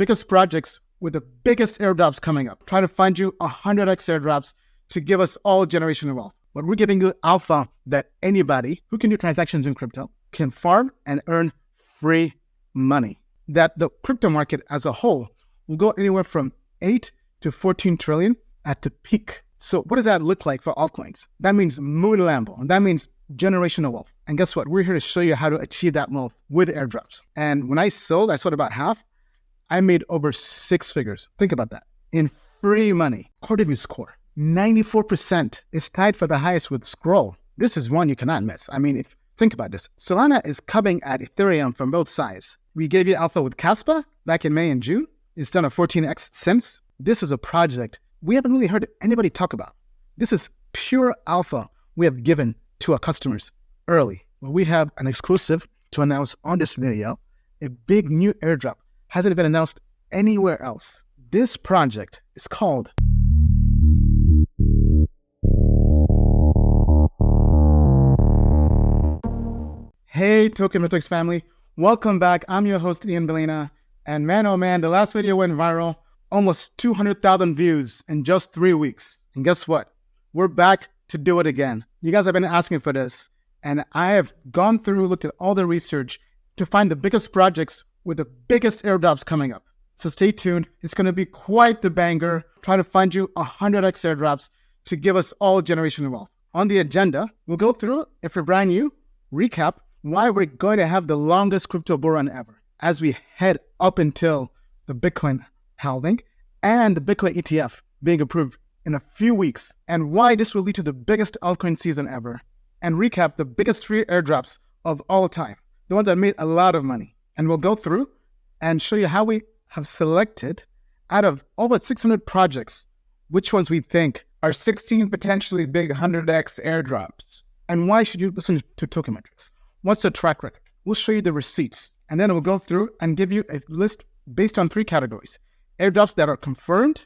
biggest projects with the biggest airdrops coming up. Try to find you 100x airdrops to give us all generational wealth. But we're giving you alpha that anybody who can do transactions in crypto can farm and earn free money. That the crypto market as a whole will go anywhere from 8 to 14 trillion at the peak. So what does that look like for altcoins? That means moon Lambo, and that means generational wealth. And guess what? We're here to show you how to achieve that wealth with airdrops. And when I sold about half. I made over 6 figures. Think about that. In free money. Core score. 94% is tied for the highest with Scroll. This is one you cannot miss. I mean, think about this. Solana is coming at Ethereum from both sides. We gave you alpha with Caspa back in May and June. It's done a 14x since. This is a project we haven't really heard anybody talk about. This is pure alpha we have given to our customers early. Well, we have an exclusive to announce on this video, a big new airdrop. Hasn't been announced anywhere else. This project is called Hey Token Metrics family, welcome back. I'm your host Ian Balina, and man oh man, the last video went viral, almost 200,000 views in just 3 weeks. And guess what? We're back to do it again. You guys have been asking for this, and I have gone through, looked at all the research to find the biggest projects with the biggest airdrops coming up. So stay tuned. It's going to be quite the banger. Try to find you 100x airdrops to give us all generational wealth. On the agenda, we'll go through, if you're brand new, recap why we're going to have the longest crypto bull run ever as we head up until the Bitcoin halving and the Bitcoin ETF being approved in a few weeks, and why this will lead to the biggest altcoin season ever, and recap the biggest free airdrops of all time, the ones that made a lot of money. And we'll go through and show you how we have selected out of over 600 projects, which ones we think are 16 potentially big 100x airdrops. And why should you listen to Token Metrics? What's the track record? We'll show you the receipts. And then we'll go through and give you a list based on 3 categories. Airdrops that are confirmed,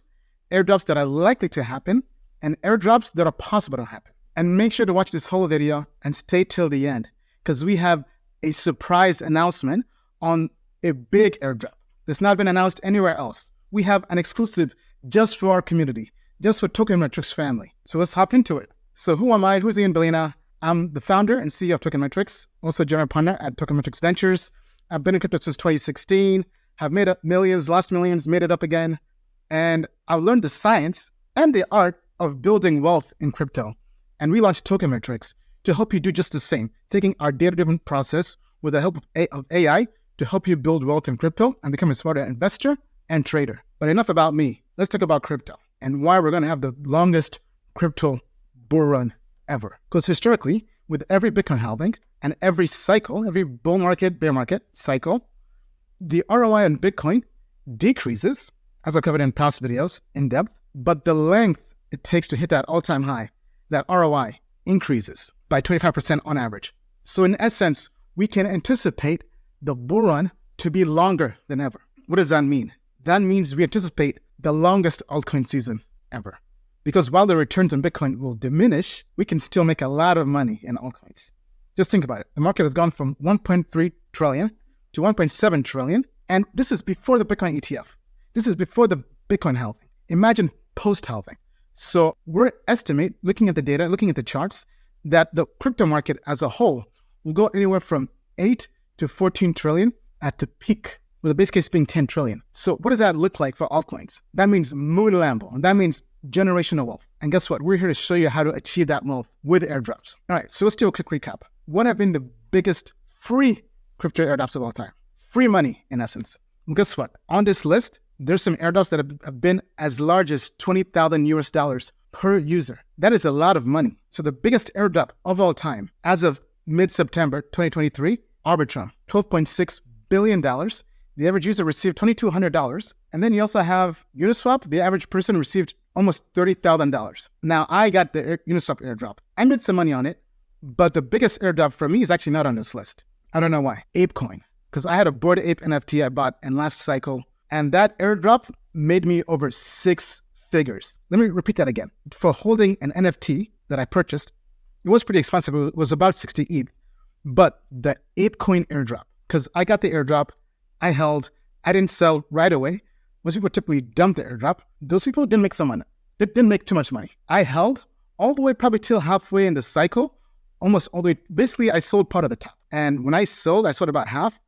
airdrops that are likely to happen, and airdrops that are possible to happen. And make sure to watch this whole video and stay till the end, because we have a surprise announcement on a big airdrop that's not been announced anywhere else. We have an exclusive just for our community, just for Token Metrics family. So let's hop into it. So who am I? Who's Ian Balina? I'm the founder and CEO of Token Metrics, also general partner at Token Metrics Ventures. I've been in crypto since 2016, have made up millions, lost millions, made it up again. And I've learned the science and the art of building wealth in crypto. And we launched Token Metrics to help you do just the same, taking our data-driven process with the help of AI to help you build wealth in crypto and become a smarter investor and trader. But enough about me. Let's talk about crypto and why we're going to have the longest crypto bull run ever. Because historically, with every Bitcoin halving and every cycle, every bull market, bear market cycle, the ROI on Bitcoin decreases, as I covered in past videos in depth, but the length it takes to hit that all-time high, that ROI, increases by 25% on average. So in essence, we can anticipate the bull run to be longer than ever. What does that mean? That means we anticipate the longest altcoin season ever. Because while the returns on Bitcoin will diminish, we can still make a lot of money in altcoins. Just think about it. The market has gone from 1.3 trillion to 1.7 trillion. And this is before the Bitcoin ETF. This is before the Bitcoin halving. Imagine post-halving. So we're estimate, looking at the data, looking at the charts, that the crypto market as a whole will go anywhere from 8 to 14 trillion at the peak, with the base case being 10 trillion. So what does that look like for altcoins? That means moon Lambo, and that means generational wealth. And guess what? We're here to show you how to achieve that wealth with airdrops. All right, so let's do a quick recap. What have been the biggest free crypto airdrops of all time? Free money, in essence. And guess what? On this list, there's some airdrops that have been as large as $20,000 per user. That is a lot of money. So the biggest airdrop of all time, as of mid-September 2023, Arbitrum, $12.6 billion. The average user received $2,200. And then you also have Uniswap. The average person received almost $30,000. Now, I got the Uniswap airdrop. I made some money on it, but the biggest airdrop for me is actually not on this list. I don't know why. ApeCoin. Because I had a Bored Ape NFT I bought in last cycle, and that airdrop made me over 6 figures. Let me repeat that again. For holding an NFT that I purchased, it was pretty expensive. It was about 60 ETH. But the ApeCoin airdrop, because I got the airdrop, I held, I didn't sell right away. Most people typically dump the airdrop. Those people didn't make some money. They didn't make too much money. I held all the way probably till halfway in the cycle, almost all the way. Basically, I sold part of the top. And when I sold about half.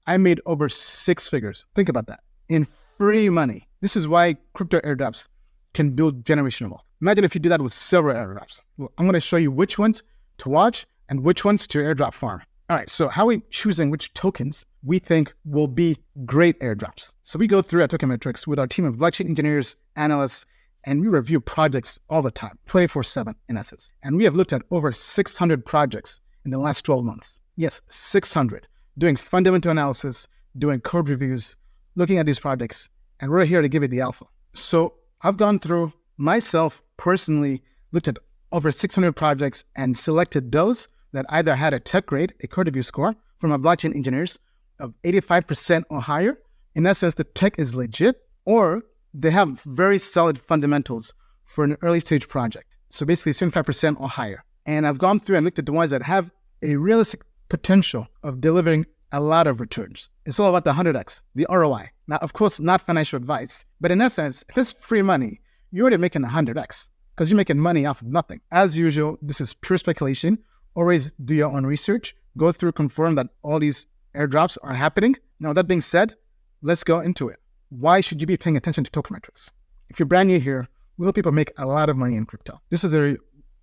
I made over 6 figures. Think about that. In free money. This is why crypto airdrops can build generational wealth. Imagine if you do that with silver airdrops. Well, I'm going to show you which ones to watch and which ones to airdrop farm. All right, so how are we choosing which tokens we think will be great airdrops? So we go through our token metrics with our team of blockchain engineers, analysts, and we review projects all the time, 24/7 in essence. And we have looked at over 600 projects in the last 12 months. Yes, 600. Doing fundamental analysis, doing code reviews, looking at these projects, and we're here to give you the alpha. So I've gone through, myself personally, looked at over 600 projects and selected those that either had a tech grade, a code review score from our blockchain engineers of 85% or higher. In essence, the tech is legit, or they have very solid fundamentals for an early stage project. So basically 75% or higher. And I've gone through and looked at the ones that have a realistic potential of delivering a lot of returns. It's all about the 100x, the ROI. Now, of course, not financial advice, but in essence, if it's free money, you're already making 100x because you're making money off of nothing. As usual, this is pure speculation. Always do your own research. Go through, confirm that all these airdrops are happening. Now, that being said, let's go into it. Why should you be paying attention to token metrics? If you're brand new here, we help people make a lot of money in crypto. This is an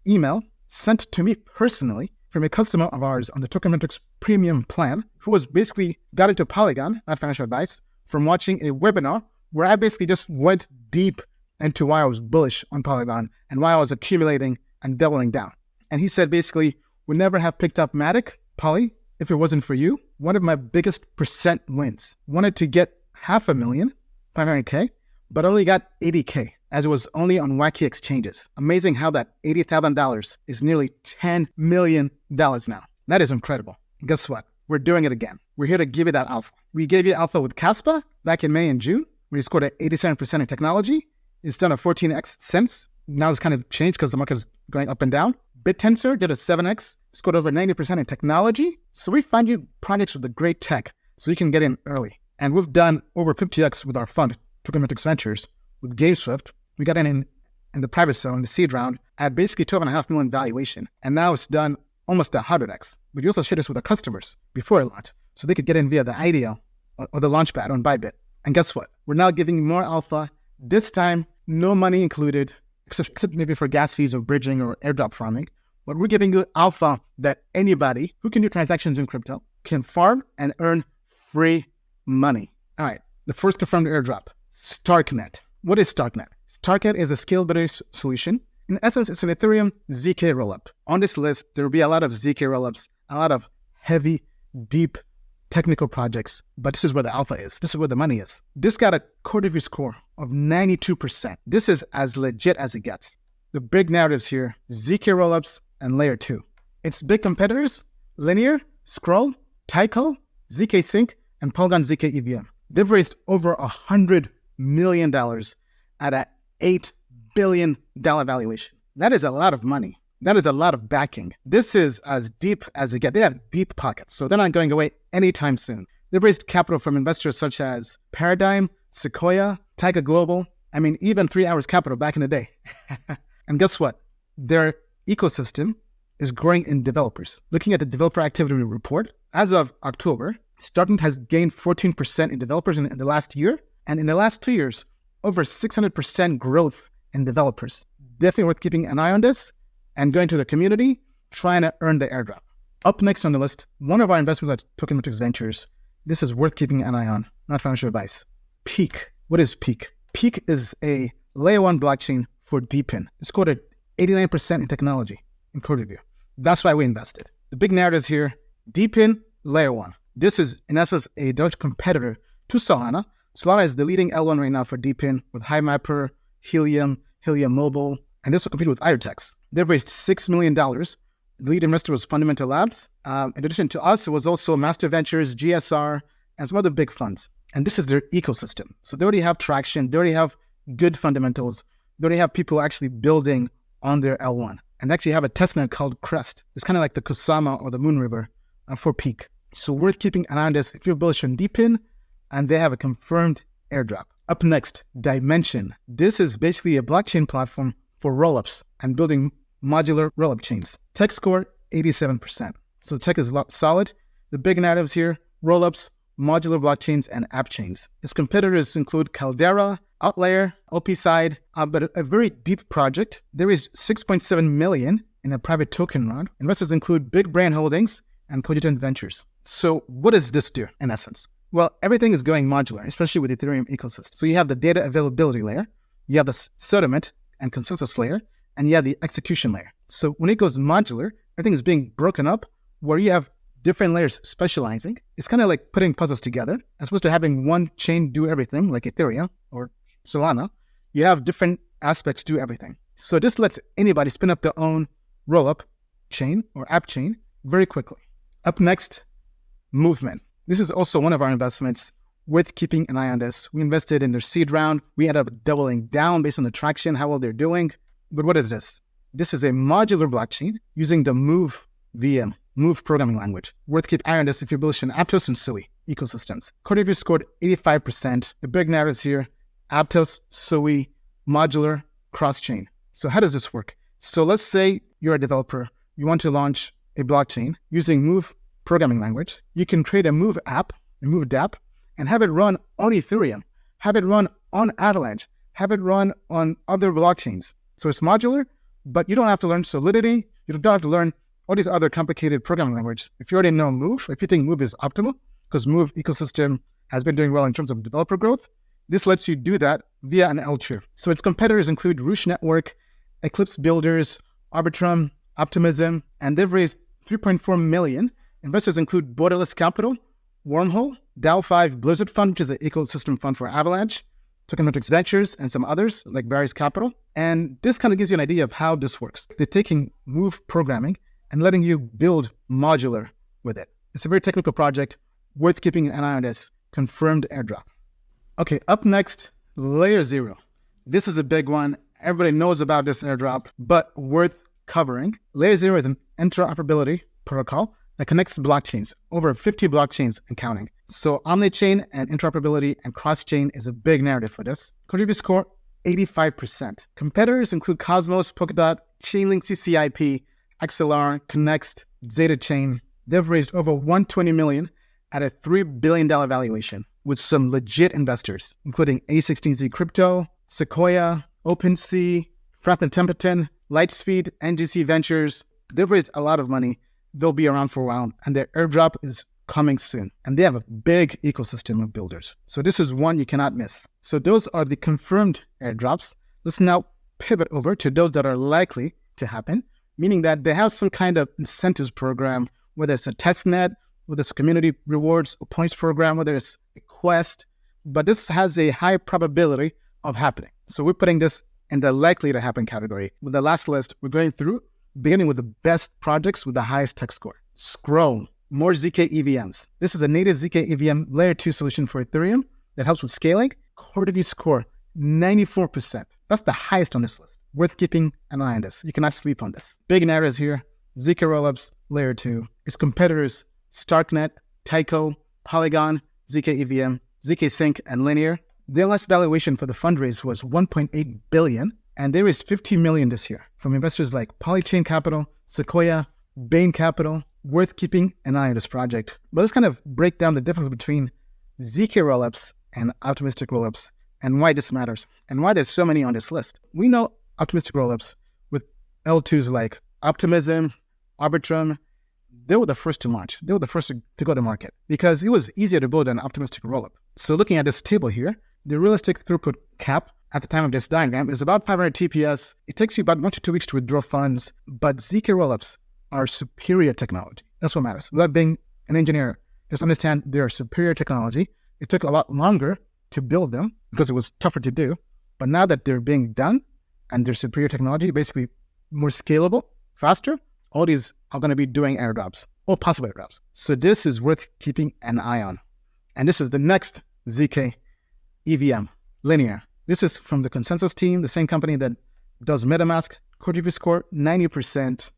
email sent to me personally from a customer of ours on the Token Metrics Premium plan, who was basically got into Polygon, not financial advice, from watching a webinar where I basically just went deep into why I was bullish on Polygon and why I was accumulating and doubling down. And he said basically, would never have picked up Matic, Poly, if it wasn't for you. One of my biggest percent wins. Wanted to get $500,000, 500K, but only got 80K. As it was only on wacky exchanges. Amazing how that $80,000 is nearly $10 million now. That is incredible. And guess what? We're doing it again. We're here to give you that alpha. We gave you alpha with Caspa back in May and June, where you scored at 87% in technology. It's done a 14x since. Now it's kind of changed because the market is going up and down. BitTensor did a 7x, scored over 90% in technology. So we find you projects with the great tech so you can get in early. And we've done over 50x with our fund, Token Metrics Ventures, with GameSwift. We got in the private sale in the seed round at basically $12.5 million valuation. And now it's done almost 100x. But you also shared this with our customers before it launched, so they could get in via the IDO or the Launchpad on Bybit. And guess what? We're now giving you more alpha. This time, no money included, except maybe for gas fees or bridging or airdrop farming. But we're giving you alpha that anybody who can do transactions in crypto can farm and earn free money. All right, the first confirmed airdrop, Starknet. What is Starknet? Starknet is a scalability solution. In essence, it's an Ethereum ZK rollup. On this list, there will be a lot of ZK rollups, a lot of heavy, deep technical projects, but this is where the alpha is. This is where the money is. This got a code review score of 92%. This is as legit as it gets. The big narratives here, ZK rollups and layer 2. Its big competitors, Linear, Scroll, Tyco, ZK Sync, and Polygon ZK EVM. They've raised over $100 million at an $8 billion valuation. That is a lot of money. That is a lot of backing. This is as deep as it gets. They have deep pockets, so they're not going away anytime soon. They've raised capital from investors such as Paradigm, Sequoia, Tiger Global, even 3 Hours Capital back in the day. And guess what? Their ecosystem is growing in developers. Looking at the developer activity report, as of October, Starknet has gained 14% in developers in the last year, and in the last 2 years, over 600% growth in developers. Definitely worth keeping an eye on this and going to the community, trying to earn the airdrop. Up next on the list, one of our investments at Token Metrics Ventures. This is worth keeping an eye on, not financial advice. Peak. What is Peak? Peak is a layer 1 blockchain for DePIN. It's quoted 89% in technology in code review. That's why we invested. The big narratives here, DePIN, layer 1. This is, in essence, a direct competitor to Solana. Solana is the leading L1 right now for DePIN with HiMapper, Helium, Helium Mobile, and this will compete with IRTX. They've raised $6 million. The lead investor was Fundamental Labs. In addition to us, it was also Master Ventures, GSR, and some other big funds. And this is their ecosystem. So they already have traction. They already have good fundamentals. They already have people actually building on their L1. And they actually have a testnet called Crest. It's kind of like the Kusama or the Moon River for Peak. So worth keeping an eye on this. If you're bullish on DePIN, and they have a confirmed airdrop. Up next, Dimension. This is basically a blockchain platform for rollups and building modular rollup chains. Tech score, 87%. So the tech is a lot solid. The big narratives here, rollups, modular blockchains, and app chains. Its competitors include Caldera, Outlier, OpSide, but a very deep project. There is 6.7 million in a private token round. Investors include big brand holdings and Cogitant Ventures. So what does this do in essence? Well, everything is going modular, especially with the Ethereum ecosystem. So you have the data availability layer, you have the settlement and consensus layer, and you have the execution layer. So when it goes modular, everything is being broken up where you have different layers specializing. It's kind of like putting puzzles together. As opposed to having one chain do everything, like Ethereum or Solana, you have different aspects do everything. So this lets anybody spin up their own rollup chain or app chain very quickly. Up next, Movement. This is also one of our investments worth keeping an eye on this. We invested in their seed round. We ended up doubling down based on the traction, how well they're doing. But what is this? This is a modular blockchain using the Move VM, Move programming language. Worth keeping an eye on this if you're bullish in Aptos and Sui ecosystems. Code scored 85%. The big narratives here, Aptos, Sui, modular, cross-chain. So how does this work? So let's say you're a developer. You want to launch a blockchain using Move programming language. You can create a Move app, a Move dApp, and have it run on Ethereum, have it run on Avalanche, have it run on other blockchains. So it's modular, but you don't have to learn Solidity. You don't have to learn all these other complicated programming languages. If you already know Move, if you think Move is optimal, because Move ecosystem has been doing well in terms of developer growth, this lets you do that via an L-tier. So its competitors include Roosh Network, Eclipse Builders, Arbitrum, Optimism, and they've raised 3.4 million. Investors include Borderless Capital, Wormhole, DAO5 Blizzard Fund, which is an ecosystem fund for Avalanche, Tokenomics Ventures, and some others like Various Capital. And this kind of gives you an idea of how this works. They're taking Move programming and letting you build modular with it. It's a very technical project, worth keeping an eye on this. Confirmed airdrop. Okay, up next, Layer 0. This is a big one. Everybody knows about this airdrop, but worth covering. Layer 0 is an interoperability protocol that connects blockchains, over 50 blockchains and counting. So omni-chain and interoperability and cross-chain is a big narrative for this. Contribute score, 85%. Competitors include Cosmos, Polkadot, Chainlink CCIP, XLR, Connext, Zeta Chain. They've raised over $120 million at a $3 billion valuation with some legit investors, including A16Z Crypto, Sequoia, OpenSea, Franklin Templeton, Lightspeed, NGC Ventures. They've raised a lot of money. They'll be around for a while, and their airdrop is coming soon. And they have a big ecosystem of builders. So this is one you cannot miss. So those are the confirmed airdrops. Let's now pivot over to those that are likely to happen, meaning that they have some kind of incentives program, whether it's a testnet, whether it's a community rewards or points program, whether it's a quest, but this has a high probability of happening. So we're putting this in the likely to happen category. With the last list, we're going through, beginning with the best projects with the highest tech score. Scroll, more ZK EVMs. This is a native ZK EVM layer 2 solution for Ethereum that helps with scaling. Quarterly score, 94%. That's the highest on this list. Worth keeping an eye on this. You cannot sleep on this. Big narratives here. ZK rollups, layer 2. Its competitors, Starknet, Tyco, Polygon, ZK EVM, ZK Sync, and Linear. Their last valuation for the fundraise was $1.8 billion, and they raised $15 million this year from investors like Polychain Capital, Sequoia, Bain Capital. Worth keeping an eye on this project. But let's kind of break down the difference between ZK rollups and optimistic rollups and why this matters and why there's so many on this list. We know optimistic rollups with L2s like Optimism, Arbitrum. They were the first to launch. They were the first to go to market because it was easier to build an optimistic rollup. So looking at this table here, the realistic throughput cap at the time of this diagram is about 500 TPS. It takes you about 1 to 2 weeks to withdraw funds, but ZK rollups are superior technology. That's what matters. Without being an engineer, just understand they are superior technology. It took a lot longer to build them because it was tougher to do. But now that they're being done and they're superior technology, basically more scalable, faster, all these are going to be doing airdrops or possible airdrops. So this is worth keeping an eye on. And this is the next ZK EVM, Linear. This is from the Consensus team, the same company that does MetaMask. Contribute score, 90%.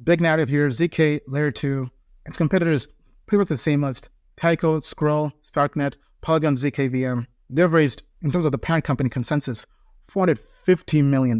Big narrative here, ZK, Layer 2. Its competitors, pretty much the same list. Tyco, Scroll, Starknet, Polygon ZK VM. They've raised, in terms of the parent company consensus, $450 million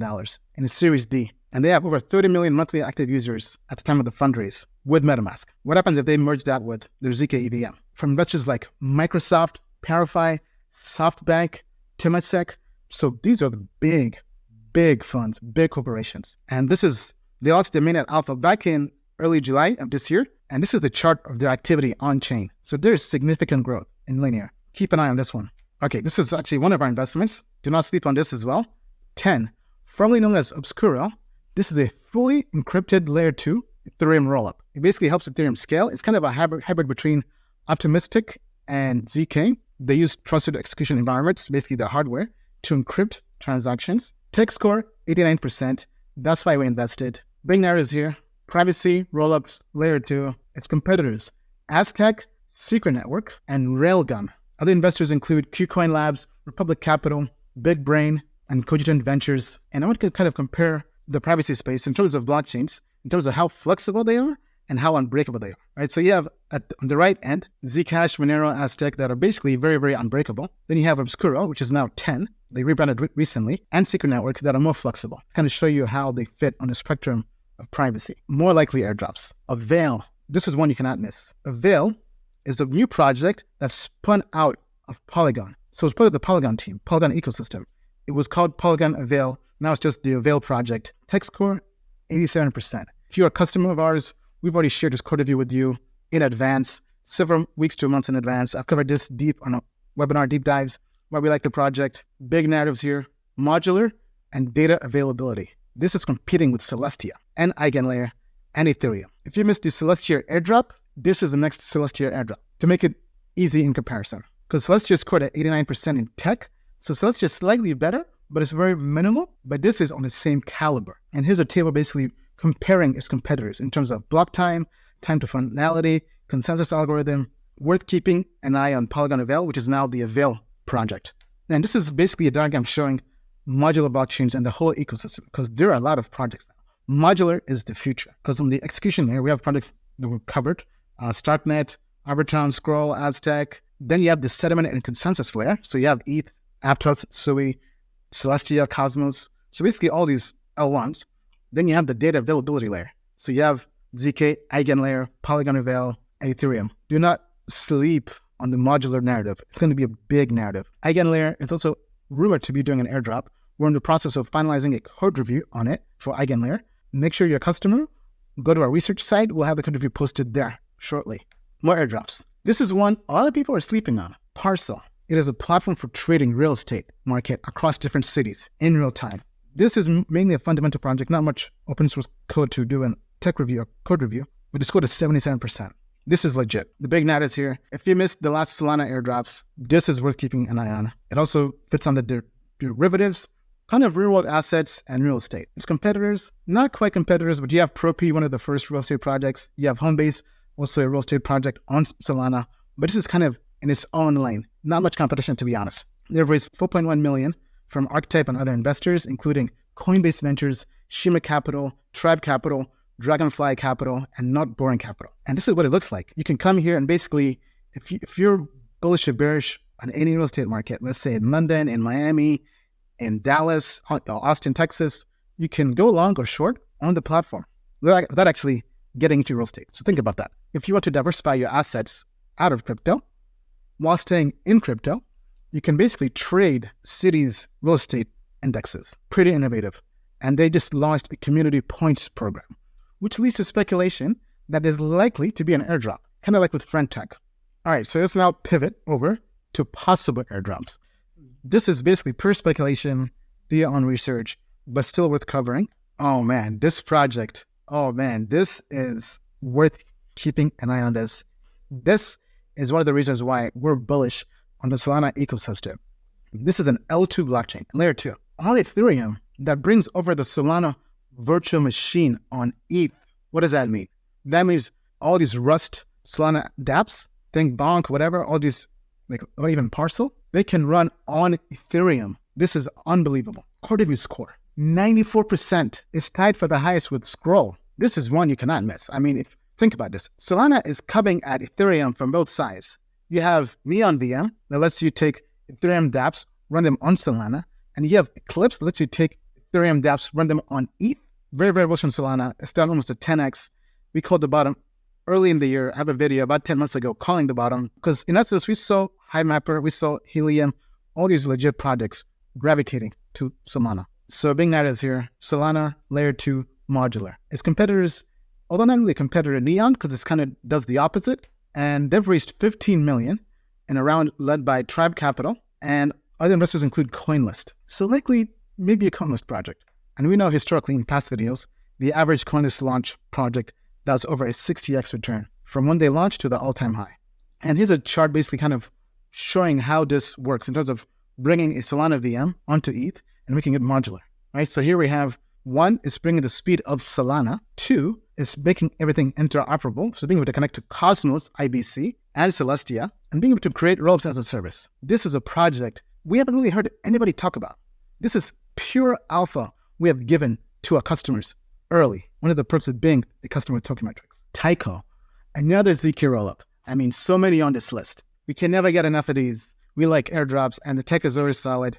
in a Series D. And they have over 30 million monthly active users at the time of the fundraise with MetaMask. What happens if they merge that with their ZK EVM? From investors like Microsoft, Parify, SoftBank, Temasek. So these are the big funds, big corporations. And they launched their mainnet alpha back in early July of this year. And this is the chart of their activity on chain. So there's significant growth in Linear. Keep an eye on this one. Okay, this is actually one of our investments. Do not sleep on this as well. 10, formerly known as Obscuro. This is a fully encrypted layer 2 Ethereum rollup. It basically helps Ethereum scale. It's kind of a hybrid between Optimistic and ZK. They use trusted execution environments, basically the hardware, to encrypt transactions. Tech score, 89%. That's why we invested. Big narratives here. Privacy, rollups, layer 2. Its competitors, Aztec, Secret Network, and Railgun. Other investors include KuCoin Labs, Republic Capital, Big Brain, and Cogitant Ventures. And I want to kind of compare the privacy space in terms of blockchains, in terms of how flexible they are and how unbreakable they are. Right? So you have on the right end, Zcash, Monero, Aztec that are basically very, very unbreakable. Then you have Obscuro, which is now 10. They rebranded recently, and Secret Network that are more flexible. Kind of show you how they fit on the spectrum of privacy. More likely airdrops. Avail. This is one you cannot miss. Avail is a new project that spun out of Polygon. So it's part of the Polygon team, Polygon ecosystem. It was called Polygon Avail. Now it's just the Avail project. Tech score, 87%. If you're a customer of ours, we've already shared this code review with you in advance, several weeks to months in advance. I've covered this deep on a webinar deep dives, why we like the project. Big narratives here, modular and data availability. This is competing with Celestia and EigenLayer and Ethereum. If you missed the Celestia airdrop, this is the next Celestia airdrop to make it easy in comparison. Because Celestia scored at 89% in tech, so Celestia is slightly better, but it's very minimal, but this is on the same caliber. And here's a table basically comparing its competitors in terms of block time, time to finality, consensus algorithm, worth keeping an eye on Polygon Avail, which is now the Avail project. And this is basically a diagram showing modular blockchains and the whole ecosystem, because there are a lot of projects now. Modular is the future, because on the execution layer, we have projects that were covered, Starknet, Arbitron, Scroll, Aztec. Then you have the settlement and consensus layer. So you have ETH, Aptos, Sui, Celestia, Cosmos. So basically all these L1s. Then you have the data availability layer. So you have ZK, EigenLayer, Polygon Avail, and Ethereum. Do not sleep on the modular narrative. It's going to be a big narrative. EigenLayer is also rumored to be doing an airdrop. We're in the process of finalizing a code review on it for EigenLayer. Make sure you're a customer. Go to our research site. We'll have the code review posted there shortly. More airdrops. This is one a lot of people are sleeping on. Parcel. It is a platform for trading real estate market across different cities in real time. This is mainly a fundamental project, not much open source code to do a tech review or code review, but it's scored at 77%. This is legit. The big net is here. If you missed the last Solana airdrops, this is worth keeping an eye on. It also fits on the derivatives, kind of real world assets and real estate. Its competitors, not quite competitors, but you have Propi, one of the first real estate projects. You have Homebase, also a real estate project on Solana, but this is kind of in its own lane. Not much competition, to be honest. They've raised $4.1 million from Archetype and other investors, including Coinbase Ventures, Shima Capital, Tribe Capital, Dragonfly Capital, and Not Boring Capital. And this is what it looks like. You can come here and basically, if you're bullish or bearish on any real estate market, let's say in London, in Miami, in Dallas, Austin, Texas, you can go long or short on the platform without actually getting into real estate. So think about that. If you want to diversify your assets out of crypto while staying in crypto, you can basically trade cities' real estate indexes. Pretty innovative. And they just launched a community points program, which leads to speculation that is likely to be an airdrop, kind of like with FriendTech. All right, so let's now pivot over to possible airdrops. This is basically pure speculation, do your own research, but still worth covering. Oh man, this project, this is worth keeping an eye on this. This is one of the reasons why we're bullish on the Solana ecosystem. This is an L2 blockchain, layer 2, on Ethereum that brings over the Solana virtual machine on ETH. What does that mean? That means all these Rust Solana dApps, think Bonk, whatever, all these, or even Parcel, they can run on Ethereum. This is unbelievable. Core review score, 94% is tied for the highest with Scroll. This is one you cannot miss. I mean, think about this. Solana is coming at Ethereum from both sides. You have Neon VM that lets you take Ethereum dApps, run them on Solana. And you have Eclipse that lets you take Ethereum dApps, run them on ETH. Very, very bullish on Solana. It's down almost a 10x. We called the bottom early in the year. I have a video about 10 months ago calling the bottom because in essence, we saw HiMapper, we saw Helium, all these legit projects gravitating to Solana. So big night is here. Solana, layer 2, modular. Its competitors, although not really a competitor, Neon, because this kind of does the opposite. And they've raised 15 million in a round led by Tribe Capital. And other investors include CoinList. So likely, maybe a CoinList project. And we know historically in past videos, the average CoinList launch project does over a 60x return from when they launch to the all-time high. And here's a chart basically kind of showing how this works in terms of bringing a Solana VM onto ETH and making it modular, right? So here we have 1 is bringing the speed of Solana. 2 is making everything interoperable. So being able to connect to Cosmos, IBC, and Celestia, and being able to create rollups as a service. This is a project we haven't really heard anybody talk about. This is pure alpha we have given to our customers early. One of the perks of being a customer with Token Metrics. Tyco, another ZK rollup. I mean, so many on this list. We can never get enough of these. We like airdrops, and the tech is always solid.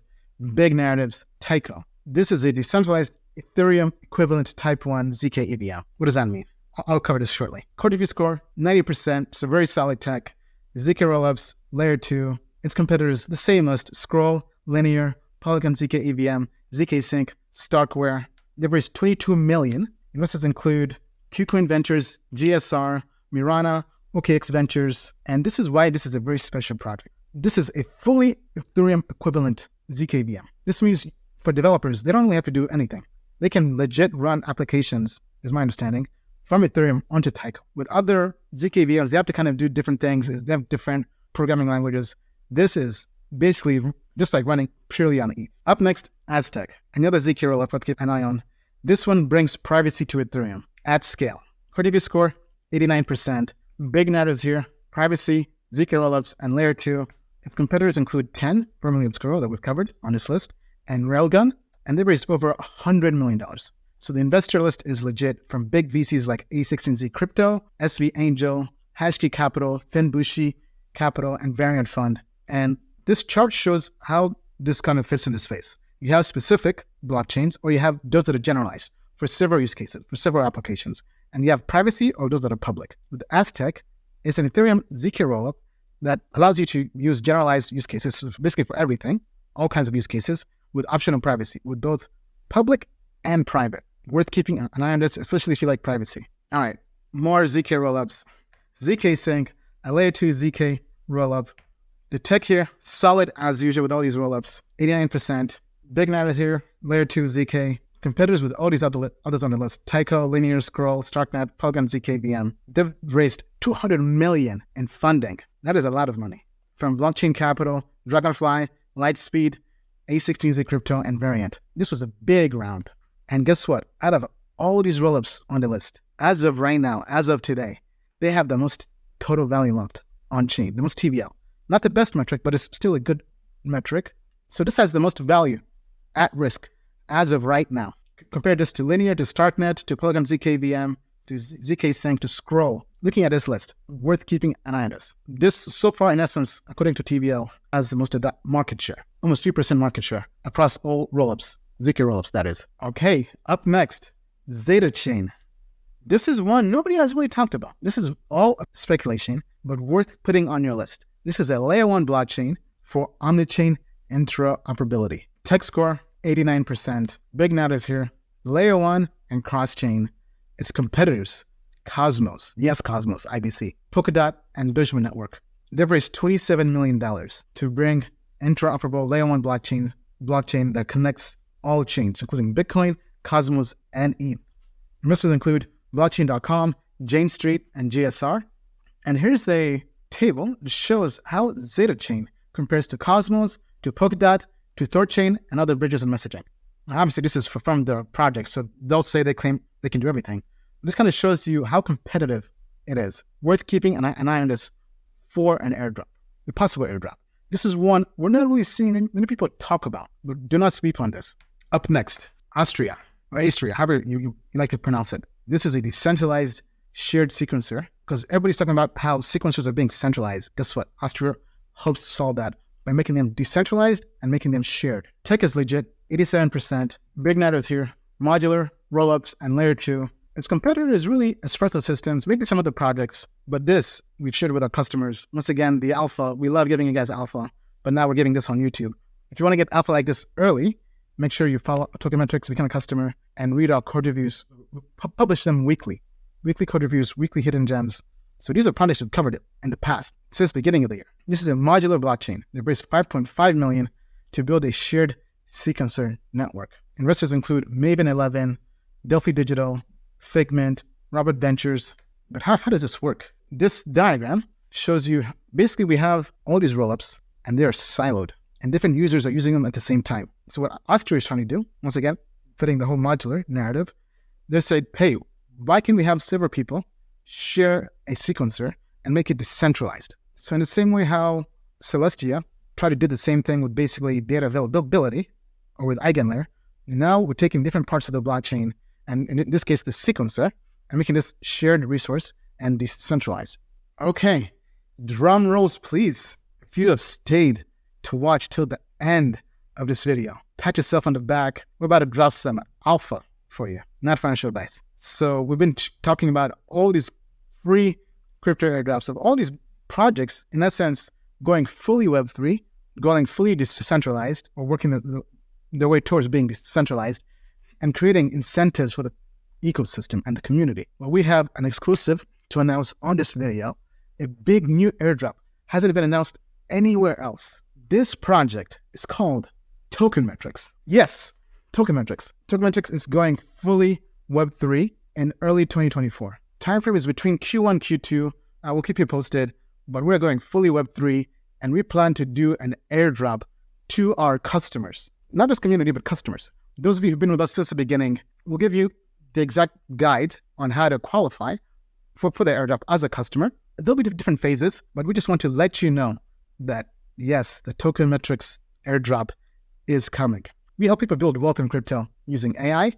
Big narratives. Tyco. This is a decentralized Ethereum equivalent Type 1 ZK EVM. What does that mean? I'll cover this shortly. Core DV score, 90%, so very solid tech. ZK rollups, layer 2. Its competitors, the same list: Scroll, Linear, Polygon ZK EVM, ZK Sync, Starkware. They've raised 22 million. Investors include KuCoin Ventures, GSR, Mirana, OKX Ventures. And this is why this is a very special project. This is a fully Ethereum equivalent ZK EVM. This means for developers, they don't really have to do anything. They can legit run applications, is my understanding, from Ethereum onto Tyco. With other ZK VMs, they have to kind of do different things. They have different programming languages. This is basically just like running purely on ETH. Up next, Aztec, another ZK rollup to keep an eye on. This one brings privacy to Ethereum at scale. Core DV score, 89%. Big narratives here: privacy, ZK rollups, and layer 2. Its competitors include 10, formerly Obscuro, that we've covered on this list, and Railgun, and they raised over $100 million. So the investor list is legit from big VCs like A16Z Crypto, SV Angel, Hashkey Capital, Finbushi Capital, and Variant Fund. And this chart shows how this kind of fits in the space. You have specific blockchains, or you have those that are generalized for several use cases, for several applications. And you have privacy, or those that are public. With Aztec, it's an Ethereum ZK rollup that allows you to use generalized use cases, so basically for everything, all kinds of use cases, with optional privacy, with both public and private. Worth keeping an eye on this, especially if you like privacy. All right, more ZK rollups. ZK Sync, a layer 2 ZK rollup. The tech here, solid as usual with all these rollups, 89%. Big narrative here, layer 2 ZK. Competitors with all these others on the list: Tyco, Linear, Scroll, Starknet, Polygon ZK VM. They've raised 200 million in funding. That is a lot of money. From Blockchain Capital, Dragonfly, Lightspeed, A16Z Crypto, and Variant. This was a big round. And guess what? Out of all these rollups on the list, as of right now, as of today, they have the most total value locked on chain, the most TVL. Not the best metric, but it's still a good metric. So this has the most value at risk as of right now. Compare this to Linear, to Starknet, to Polygon ZK VM, to ZK Sync, to Scroll. Looking at this list, worth keeping an eye on this. This, so far, in essence, according to TVL, has the most of that market share, almost 3% market share across all rollups, ZK rollups, that is. Okay, up next, Zeta Chain. This is one nobody has really talked about. This is all speculation, but worth putting on your list. This is a layer 1 blockchain for omnichain interoperability. Tech score, 89%. Big notice here. Layer 1 and cross-chain. Its competitors, Cosmos, yes, Cosmos, IBC, Polkadot, and Benjamin Network. They've raised $27 million to bring interoperable layer 1 blockchain that connects all chains, including Bitcoin, Cosmos, and ETH. Investors include blockchain.com, Jane Street, and GSR. And here's a table that shows how Zeta Chain compares to Cosmos, to Polkadot, to Thorchain, and other bridges and messaging. Now, obviously, this is from their project, so they'll say they claim they can do everything. This kind of shows you how competitive it is. Worth keeping an eye on this for an airdrop, the possible airdrop. This is one we're not really seeing many people talk about, but do not sleep on this. Up next, Astria, or Astria, however you like to pronounce it. This is a decentralized shared sequencer because everybody's talking about how sequencers are being centralized. Guess what? Astro hopes to solve that by making them decentralized and making them shared. Tech is legit, 87%. Big Net is here, modular, rollups, and layer 2. Its competitor is really Espresso Systems, maybe some other projects, but this we've shared with our customers. Once again, the alpha, we love giving you guys alpha, but now we're giving this on YouTube. If you want to get alpha like this early, make sure you follow Tokenmetrics, become a customer, and read our code reviews. We publish them weekly. Weekly code reviews, weekly hidden gems. So these are projects we've covered it in the past, since the beginning of the year. This is a modular blockchain. They raised $5.5 million to build a shared sequencer network. Investors include Maven 11, Delphi Digital, Figment, Robert Ventures. But how does this work? This diagram shows you, basically we have all these rollups and they are siloed and different users are using them at the same time. So what Astro is trying to do, once again, fitting the whole modular narrative, they said, hey, why can we have several people share a sequencer and make it decentralized? So in the same way how Celestia tried to do the same thing with basically data availability or with EigenLayer, now we're taking different parts of the blockchain, and in this case, the sequencer, and making this shared resource and decentralized. Okay, drum rolls, please. If you have stayed to watch till the end of this video, pat yourself on the back. We're about to drop some alpha for you, not financial advice. So we've been talking about all these free crypto airdrops of all these projects, in essence, going fully Web3, going fully decentralized, or working the way towards being decentralized, and creating incentives for the ecosystem and the community. Well, we have an exclusive to announce on this video, a big new airdrop. Hasn't been announced anywhere else. This project is called Tokenmetrics. Yes, Tokenmetrics. Tokenmetrics is going fully Web3 in early 2024. Timeframe is between Q1, Q2. I will keep you posted, but we're going fully Web3, and we plan to do an airdrop to our customers. Not just community, but customers. Those of you who've been with us since the beginning, we'll give you the exact guide on how to qualify for the airdrop as a customer. There'll be different phases, but we just want to let you know that, yes, the Tokenmetrics airdrop is coming. We help people build wealth in crypto using AI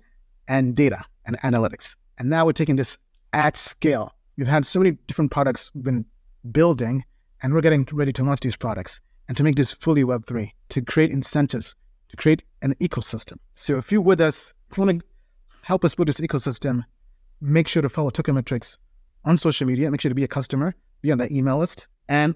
and data and analytics. And now we're taking this at scale. We've had so many different products we've been building, and we're getting ready to launch these products and to make this fully Web3, to create incentives, to create an ecosystem. So if you're with us, if you want to help us build this ecosystem, make sure to follow Tokenmetrics on social media. Make sure to be a customer, be on the email list, and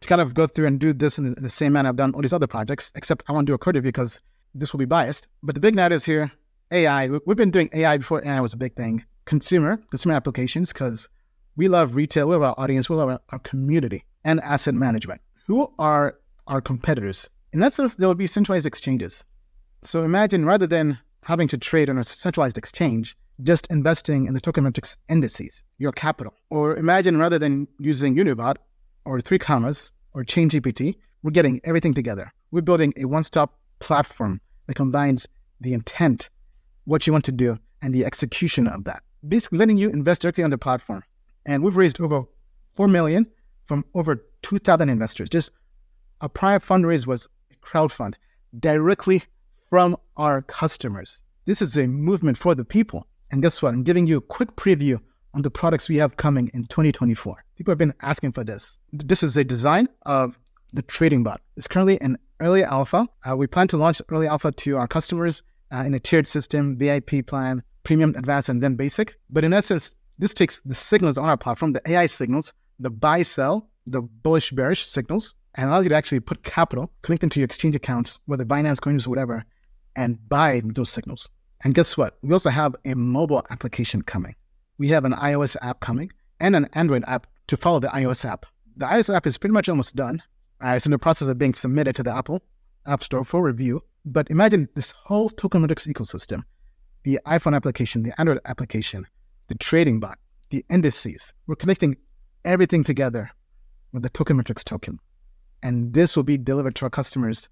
to kind of go through and do this in the same manner I've done all these other projects, except I want to do a code review because this will be biased. But the big net is here, AI. We've been doing AI before AI was a big thing. Consumer applications, because we love retail, we love our audience, we love our community, and asset management. Who are our competitors? In that sense, there will be centralized exchanges. So imagine rather than having to trade on a centralized exchange, just investing in the Tokenmetrics indices, your capital. Or imagine rather than using Unibot or 3Commas or ChainGPT, we're getting everything together. We're building a one-stop platform that combines the intent, what you want to do, and the execution of that. Basically letting you invest directly on the platform. And we've raised over $4 million from over 2,000 investors. Just our prior fundraise was a crowdfund directly from our customers. This is a movement for the people. And guess what? I'm giving you a quick preview on the products we have coming in 2024. People have been asking for this. This is a design of the trading bot. It's currently in early alpha. We plan to launch early alpha to our customers in a tiered system, VIP plan, premium, advanced, and then basic. But in essence, this takes the signals on our platform, the AI signals, the buy, sell, the bullish, bearish signals, and allows you to actually put capital, connect them to your exchange accounts, whether Binance, Coins, or whatever, and buy those signals. And guess what? We also have a mobile application coming. We have an iOS app coming and an Android app to follow the iOS app. The iOS app is pretty much almost done. It's in the process of being submitted to the Apple App Store for review. But imagine this whole Tokenmetrics ecosystem, the iPhone application, the Android application, the trading bot, the indices. We're connecting everything together with the Tokenmetrics token. And this will be delivered to our customers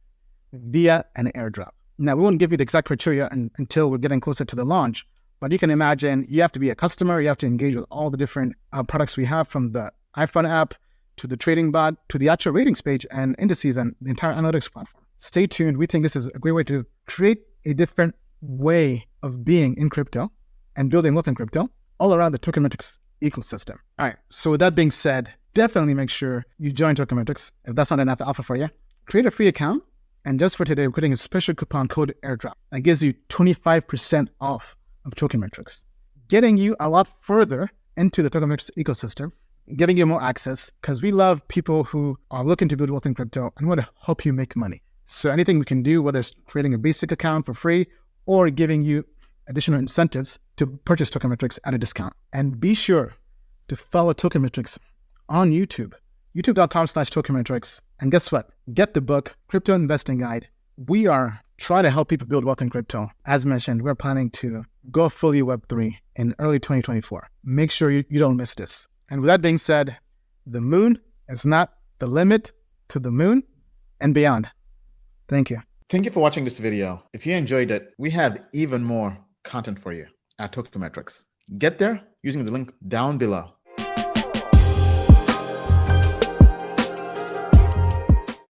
via an airdrop. Now, we won't give you the exact criteria until we're getting closer to the launch, but you can imagine you have to be a customer, you have to engage with all the different products we have, from the iPhone app to the trading bot to the actual ratings page and indices and the entire analytics platform. Stay tuned. We think this is a great way to create a different way of being in crypto and building wealth in crypto all around the Tokenmetrics ecosystem. All right, so with that being said, definitely make sure you join Tokenmetrics. If that's not enough alpha for you, create a free account. And just for today, we're putting a special coupon code Airdrop that gives you 25% off of Tokenmetrics, getting you a lot further into the Tokenmetrics ecosystem, giving you more access, because we love people who are looking to build wealth in crypto and want to help you make money. So anything we can do, whether it's creating a basic account for free or giving you additional incentives to purchase Tokenmetrics at a discount. And be sure to follow Tokenmetrics on YouTube, youtube.com/Tokenmetrics. And guess what? Get the book, Crypto Investing Guide. We are trying to help people build wealth in crypto. As mentioned, we're planning to go fully Web3 in early 2024. Make sure you don't miss this. And with that being said, the moon is not the limit to the moon and beyond. Thank you. Thank you for watching this video. If you enjoyed it, we have even more content for you at Tokenmetrics. Get there using the link down below.